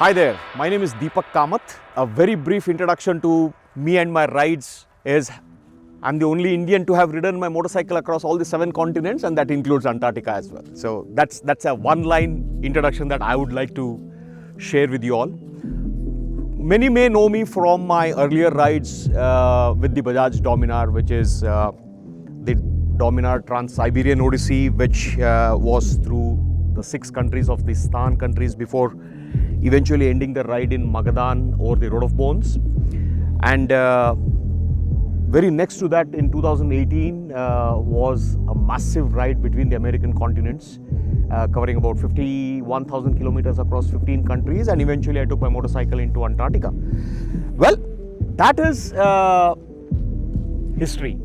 Hi there, my name is Deepak Kamath. A very brief introduction to me and my rides is I'm the only Indian to have ridden my motorcycle across all the 7 continents, and that includes Antarctica as well. So that's a one-line introduction that I would like to share with you all. Many may know me from my earlier rides with the Bajaj Dominar, which is the Dominar Trans-Siberian Odyssey, which was through the 6 countries of the Stan countries before eventually ending the ride in Magadan over the Road of Bones. And very next to that in 2018 was a massive ride between the American continents, covering about 51,000 kilometers across 15 countries, and eventually I took my motorcycle into Antarctica. Well, that is history.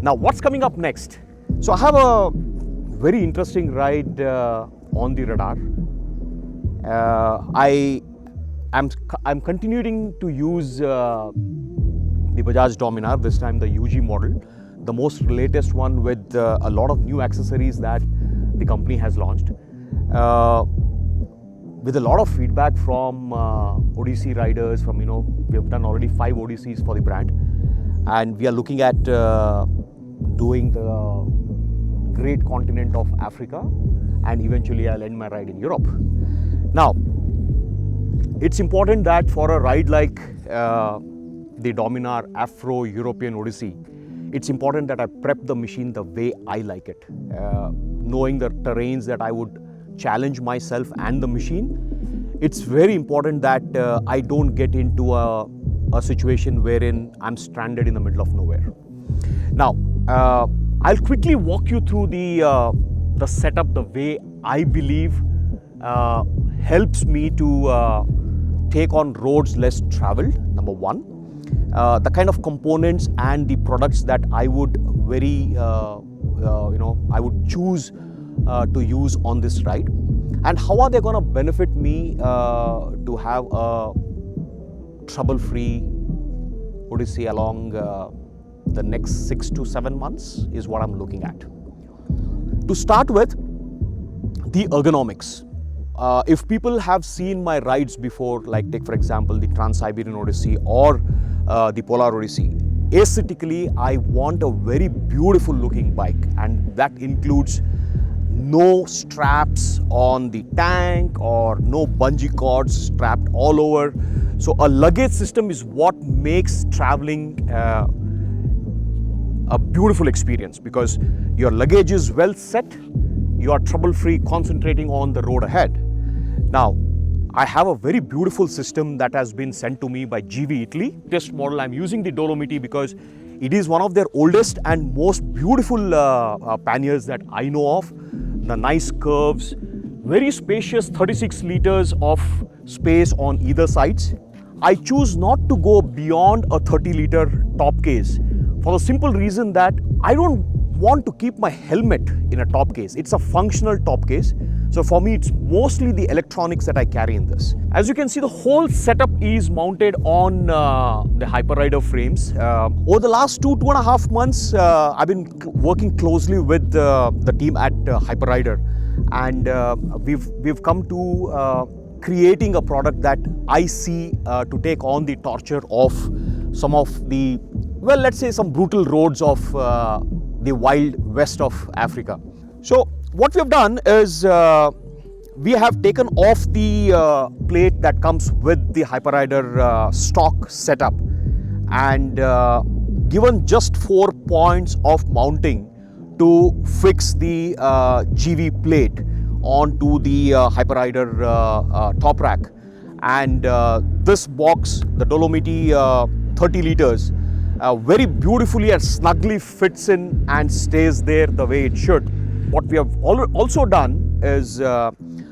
Now what's coming up next? So I have a very interesting ride on the radar. I'm continuing to use the Bajaj Dominar, this time the UG model, the most latest one with a lot of new accessories that the company has launched. With a lot of feedback from Odyssey riders, we have done already 5 Odysseys for the brand, and we are looking at doing the great continent of Africa, and eventually I'll end my ride in Europe. Now, it's important that for a ride like the Dominar Afro-European Odyssey, it's important that I prep the machine the way I like it. Knowing the terrains that I would challenge myself and the machine, it's very important that I don't get into a situation wherein I'm stranded in the middle of nowhere. Now, I'll quickly walk you through the setup the way I believe helps me to take on roads less traveled, number one. The kind of components and the products that I would I would choose to use on this ride, and how are they going to benefit me to have a trouble-free Odyssey along the next 6 to 7 months is what I'm looking at. To start with, the ergonomics. If people have seen my rides before, like take for example the Trans-Siberian Odyssey or the Polar Odyssey, aesthetically I want a very beautiful looking bike, and that includes no straps on the tank or no bungee cords strapped all over. So a luggage system is what makes traveling a beautiful experience, because your luggage is well set, you are trouble-free concentrating on the road ahead. Now, I have a very beautiful system that has been sent to me by GV Italy. This model, I'm using the Dolomiti because it is one of their oldest and most beautiful panniers that I know of. The nice curves, very spacious 36 liters of space on either sides. I choose not to go beyond a 30-liter top case for the simple reason that I don't want to keep my helmet in a top case. It's a functional top case. So for me, it's mostly the electronics that I carry in this. As you can see, the whole setup is mounted on the Hyperrider frames. Over the last 2.5 months, I've been working closely with the team at Hyperrider, and we've come to creating a product that I see to take on the torture of some of the, well, let's say some brutal roads of the wild west of Africa. So what we have done is we have taken off the plate that comes with the Hyperrider stock setup, and given just 4 points of mounting to fix the GV plate onto the Hyperrider top rack. And this box, the Dolomiti 30 liters, very beautifully and snugly fits in and stays there the way it should. What we have also done is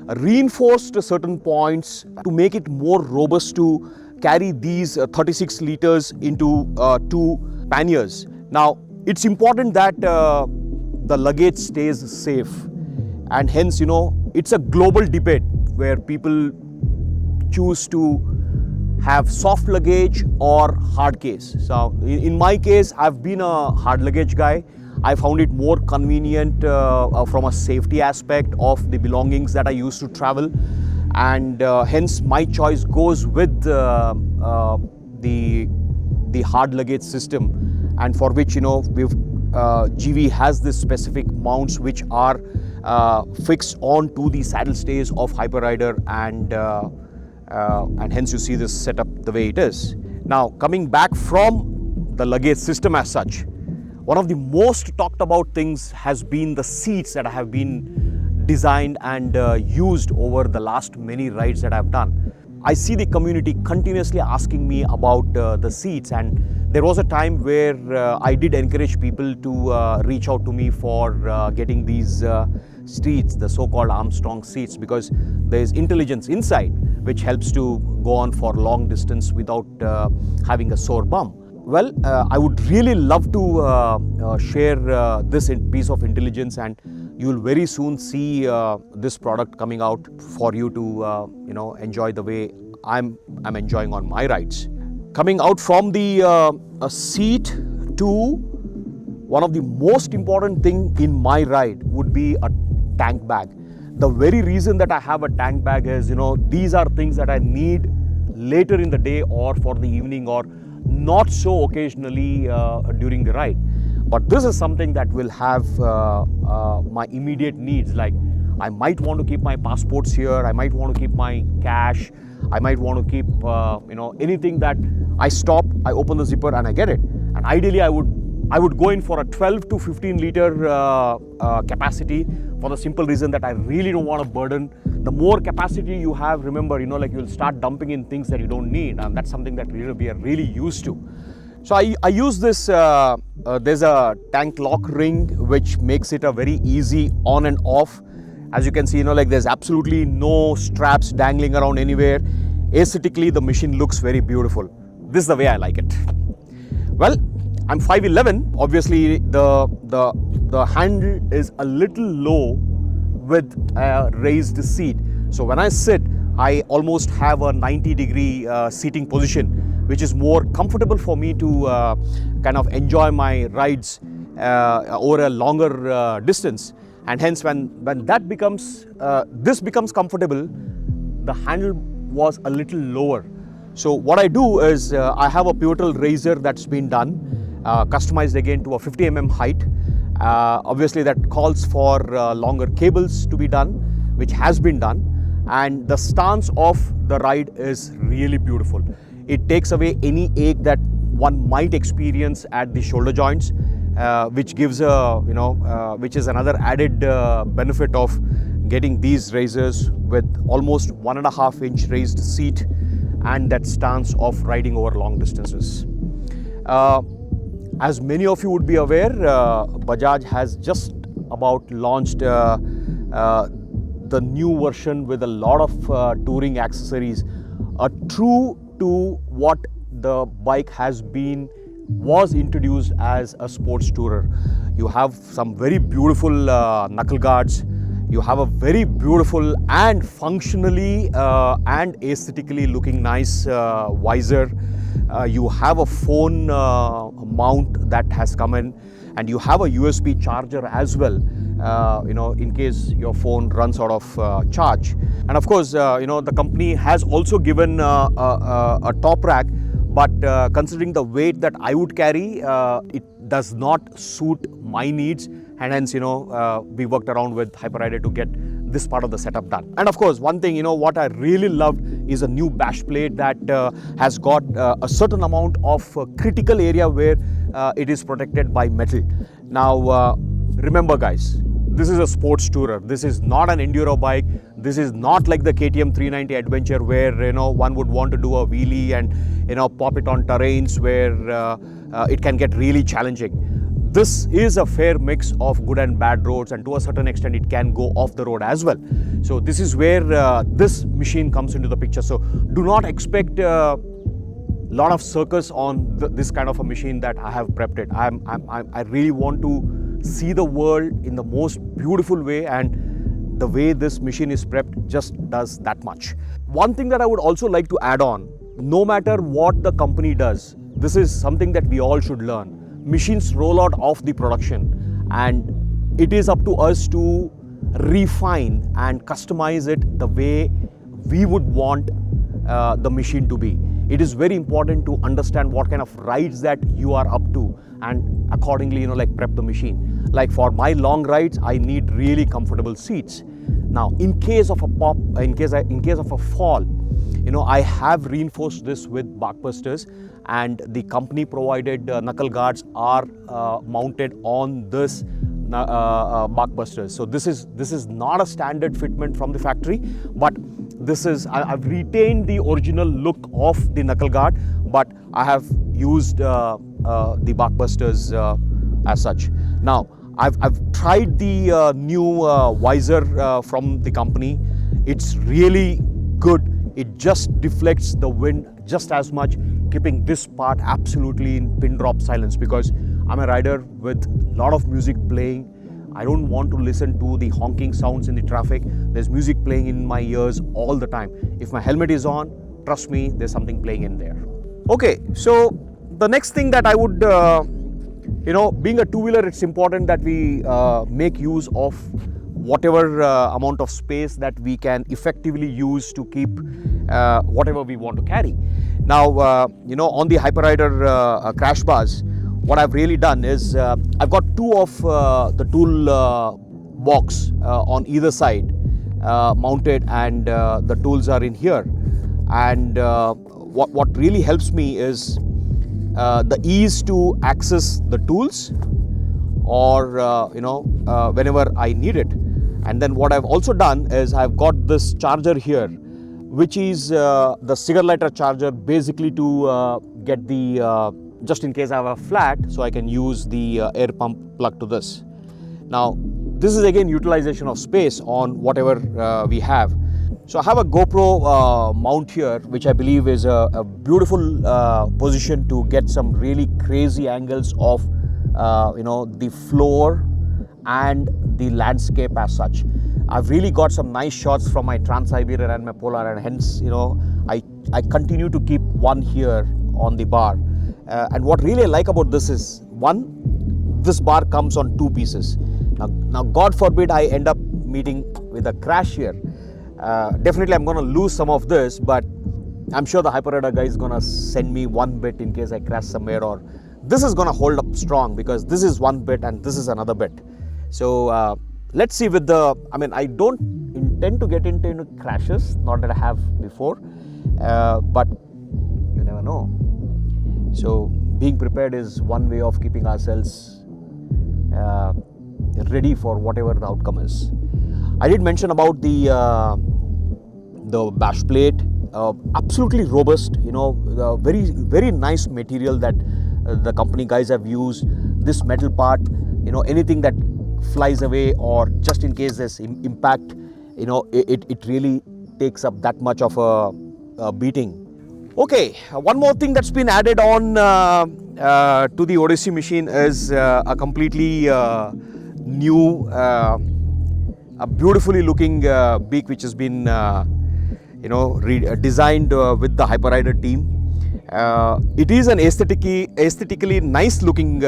reinforced certain points to make it more robust to carry these 36 liters into 2 panniers. Now, it's important that the luggage stays safe, and hence, it's a global debate where people choose to have soft luggage or hard case. So in my case, I've been a hard luggage guy. I found it more convenient from a safety aspect of the belongings that I used to travel. and hence my choice goes with the hard luggage system, and for which we've GV has this specific mounts which are fixed onto the saddle stays of Hyperrider, and hence you see this setup the way it is. Now coming back from the luggage system as such, one of the most talked about things has been the seats that have been designed and used over the last many rides that I've done. I see the community continuously asking me about the seats, and there was a time where I did encourage people to reach out to me for getting these seats, the so-called Armstrong seats, because there is intelligence inside which helps to go on for long distance without having a sore bum. Well, I would really love to share this piece of intelligence, and you will very soon see this product coming out for you to enjoy the way I'm enjoying on my rides. Coming out from the seat to one of the most important thing in my ride would be a tank bag. The very reason that I have a tank bag is, these are things that I need later in the day or for the evening, or not so occasionally during the ride. But this is something that will have my immediate needs. Like, I might want to keep my passports here, I might want to keep my cash, I might want to keep anything that I stop, I open the zipper and I get it. And ideally I would go in for a 12 to 15 liter capacity, for the simple reason that I really don't want to burden. The more capacity you have, remember, you'll start dumping in things that you don't need, and that's something that we are really used to. So I use this, there's a tank lock ring which makes it a very easy on and off. As you can see, there's absolutely no straps dangling around anywhere. Aesthetically, the machine looks very beautiful. This is the way I like it. Well, I'm 5'11". Obviously, the handle is a little low with a raised seat. So when I sit, I almost have a 90-degree seating position, which is more comfortable for me to kind of enjoy my rides over a longer distance. And hence, when that becomes, this becomes comfortable, the handle was a little lower. So what I do is, I have a pivotal raiser that's been done, customized again to a 50 mm height. Obviously that calls for longer cables to be done, which has been done. And the stance of the ride is really beautiful. It takes away any ache that one might experience at the shoulder joints, which gives which is another added benefit of getting these raisers with almost 1.5 inch raised seat and that stance of riding over long distances. As many of you would be aware, Bajaj has just about launched the new version with a lot of touring accessories, true to what the bike was introduced as a sports tourer. You have some very beautiful knuckle guards. You have a very beautiful and functionally and aesthetically looking nice visor. You have a phone mount that has come in, and you have a USB charger as well, in case your phone runs out of charge. And of course, the company has also given a top rack, but considering the weight that I would carry, it does not suit my needs, and hence, we worked around with Hyperrider to get this part of the setup done. And of course, one thing, what I really loved is a new bash plate that has got a certain amount of critical area where it is protected by metal. Now, remember guys, this is a sports tourer. This is not an enduro bike. This is not like the KTM 390 Adventure where, one would want to do a wheelie and, pop it on terrains where it can get really challenging. This is a fair mix of good and bad roads, and to a certain extent it can go off the road as well. So this is where this machine comes into the picture. So do not expect a lot of circus on this kind of a machine that I have prepped it. I really want to see the world in the most beautiful way, and the way this machine is prepped just does that much. One thing that I would also like to add on, no matter what the company does, this is something that we all should learn. Machines roll out of the production, and it is up to us to refine and customize it the way we would want the machine to be. It is very important to understand what kind of rides that you are up to, and accordingly, like prep the machine. Like for my long rides, I need really comfortable seats. Now, in case of a pop, in case of a fall, I have reinforced this with barkbusters, and the company provided knuckle guards are mounted on this barkbusters. So this is not a standard fitment from the factory, but this is, I've retained the original look of the knuckle guard, but I have used the barkbusters as such. Now, I've tried the new visor from the company. It's really good. It just deflects the wind just as much, keeping this part absolutely in pin drop silence, because I'm a rider with a lot of music playing. I don't want to listen to the honking sounds in the traffic. There's music playing in my ears all the time. If my helmet is on, trust me, there's something playing in there. Okay, so the next thing that I would, being a two-wheeler, it's important that we make use of whatever amount of space that we can effectively use to keep whatever we want to carry. Now, on the Hyperrider crash bars, what I've really done is I've got two of the tool box on either side mounted, and the tools are in here. And what really helps me is the ease to access the tools, or whenever I need it. And then what I've also done is I've got this charger here, which is the cigarette lighter charger, basically to get the just in case I have a flat, so I can use the air pump plug to this. Now, this is again utilization of space on whatever we have. So I have a GoPro mount here, which I believe is a beautiful position to get some really crazy angles of the floor and the landscape as such. I've really got some nice shots from my Trans-Siberian and my Polar, and hence I continue to keep one here on the bar. And what really I like about this is, one, this bar comes on two pieces. Now God forbid I end up meeting with a crash here. Definitely I'm going to lose some of this, but I'm sure the Hyperrider guy is going to send me one bit in case I crash somewhere, or this is going to hold up strong, because this is one bit and this is another bit. So let's see with the, I don't intend to get into crashes, not that I have before, but you never know. So being prepared is one way of keeping ourselves ready for whatever the outcome is. I did mention about the bash plate, absolutely robust, very, very nice material that the company guys have used. This metal part, anything that flies away, or just in case there's impact, it really takes up that much of a beating. Okay, one more thing that's been added on to the Odyssey machine is a completely new, a beautifully looking beak, which has been designed with the Hyperrider team. It is an aesthetically nice looking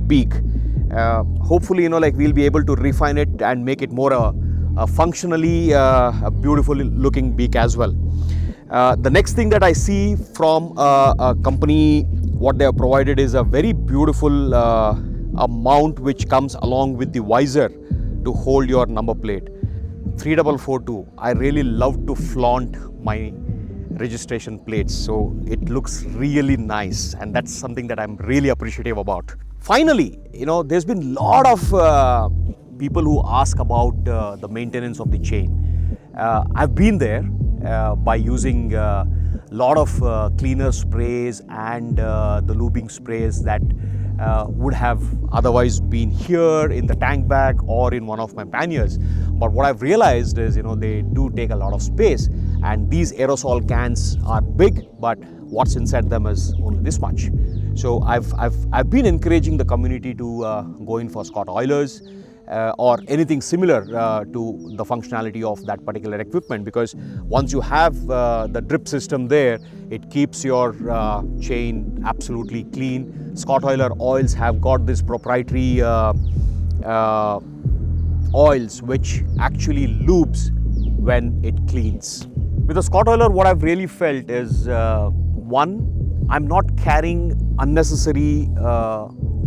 beak. Hopefully, we'll be able to refine it and make it more a functionally a beautiful looking beak as well. The next thing that I see from a company, what they have provided is a very beautiful a mount which comes along with the visor to hold your number plate. 3442. I really love to flaunt my registration plates, so it looks really nice, and that's something that I'm really appreciative about. Finally, there's been a lot of people who ask about the maintenance of the chain. I've been there by using a lot of cleaner sprays and the lubing sprays that would have otherwise been here in the tank bag or in one of my panniers. But what I've realized is, they do take a lot of space, and these aerosol cans are big, but what's inside them is only this much. So I've been encouraging the community to go in for Scott oilers or anything similar to the functionality of that particular equipment, because once you have the drip system there, it keeps your chain absolutely clean. Scott Oiler oils have got this proprietary oils which actually lubes when it cleans. With the Scott Oiler, what I've really felt is, one, I'm not carrying unnecessary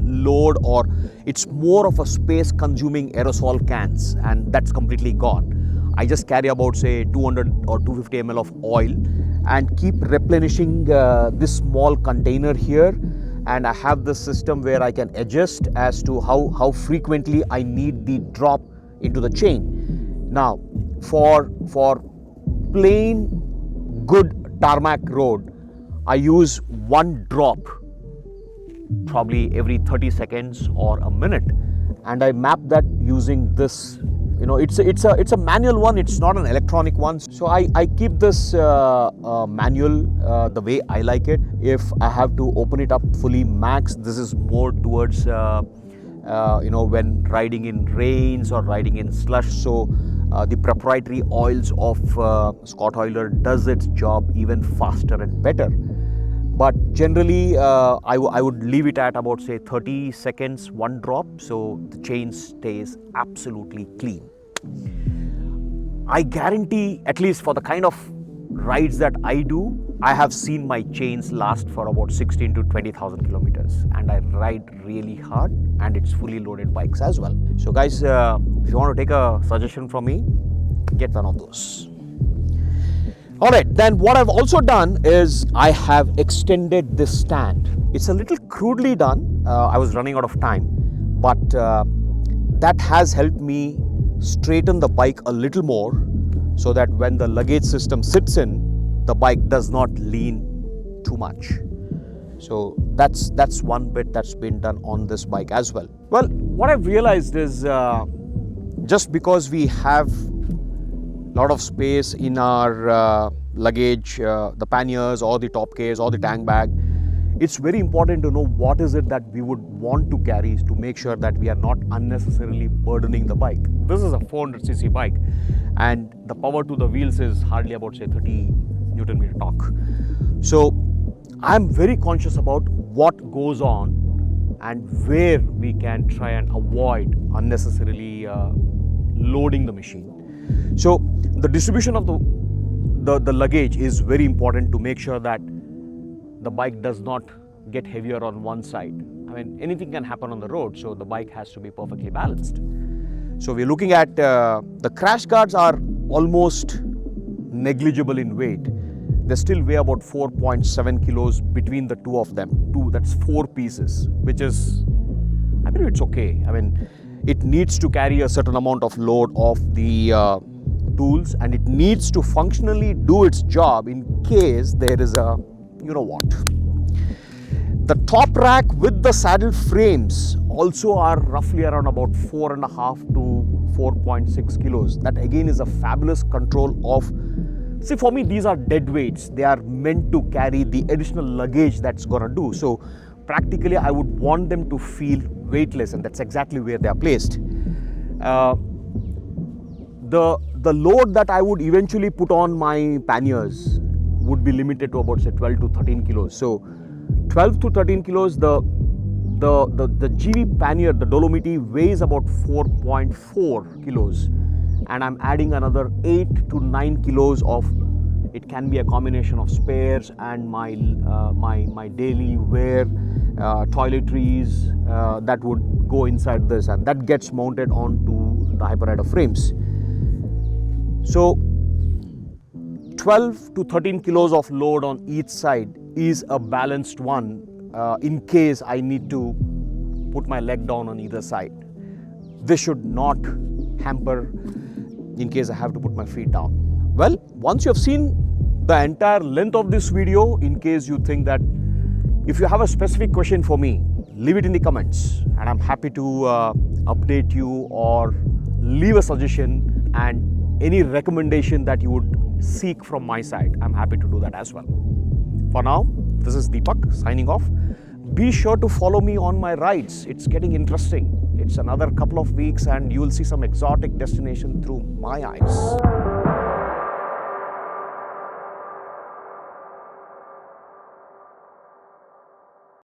load, or it's more of a space consuming aerosol cans, and that's completely gone. I just carry about say 200 or 250 ml of oil and keep replenishing this small container here, and I have this system where I can adjust as to how frequently I need the drop into the chain. Now for plain good tarmac road, I use one drop probably every 30 seconds or a minute, and I map that using this. It's a manual one, it's not an electronic one. So I keep this manual the way I like it. If I have to open it up fully max, this is more towards when riding in rains or riding in slush. So the proprietary oils of Scott Oiler does its job even faster and better. But generally, I would leave it at about say 30 seconds, one drop, so the chain stays absolutely clean. I guarantee, at least for the kind of rides that I do, I have seen my chains last for about 16 to 20,000 kilometers, and I ride really hard, and it's fully loaded bikes as well. So guys, if you want to take a suggestion from me, get one of those. Alright, then what I've also done is I have extended this stand. It's a little crudely done. I was running out of time, but that has helped me straighten the bike a little more, so that when the luggage system sits in, the bike does not lean too much. So that's one bit that's been done on this bike as well. Well, what I've realized is just because we have lot of space in our luggage, the panniers or the top case or the tank bag, it's very important to know what is it that we would want to carry, to make sure that we are not unnecessarily burdening the bike. This is a 400cc bike, and the power to the wheels is hardly about say 30 Newton meter torque. So I'm very conscious about what goes on and where we can try and avoid unnecessarily loading the machine. So the distribution of the luggage is very important to make sure that the bike does not get heavier on one side. I mean, anything can happen on the road, so the bike has to be perfectly balanced. So we're looking at the crash guards are almost negligible in weight. They still weigh about 4.7 kilos between the two of them. That's 4 pieces, which is, I believe it's okay. I mean, it needs to carry a certain amount of load of the tools, and it needs to functionally do its job in case there is a, you know what. The top rack with the saddle frames also are roughly around about 4.5 to 4.6 kilos. That again is a fabulous control of, see, for me these are dead weights. They are meant to carry the additional luggage that's gonna do. So practically I would want them to feel weightless, and that's exactly where they are placed. The load that I would eventually put on my panniers would be limited to about say 12 to 13 kilos. So 12 to 13 kilos, the GV pannier, the Dolomiti, weighs about 4.4 kilos, and I'm adding another 8 to 9 kilos of, it can be a combination of spares and my daily wear, toiletries that would go inside this, and that gets mounted onto the Hyperrider frames. So 12 to 13 kilos of load on each side is a balanced one in case I need to put my leg down on either side. This should not hamper in case I have to put my feet down. Well, once you have seen the entire length of this video, in case you think that if you have a specific question for me, leave it in the comments, and I'm happy to update you or leave a suggestion, and any recommendation that you would seek from my side, I'm happy to do that as well. For now, this is Deepak signing off. Be sure to follow me on my rides. It's getting interesting. It's another couple of weeks and you will see some exotic destination through my eyes.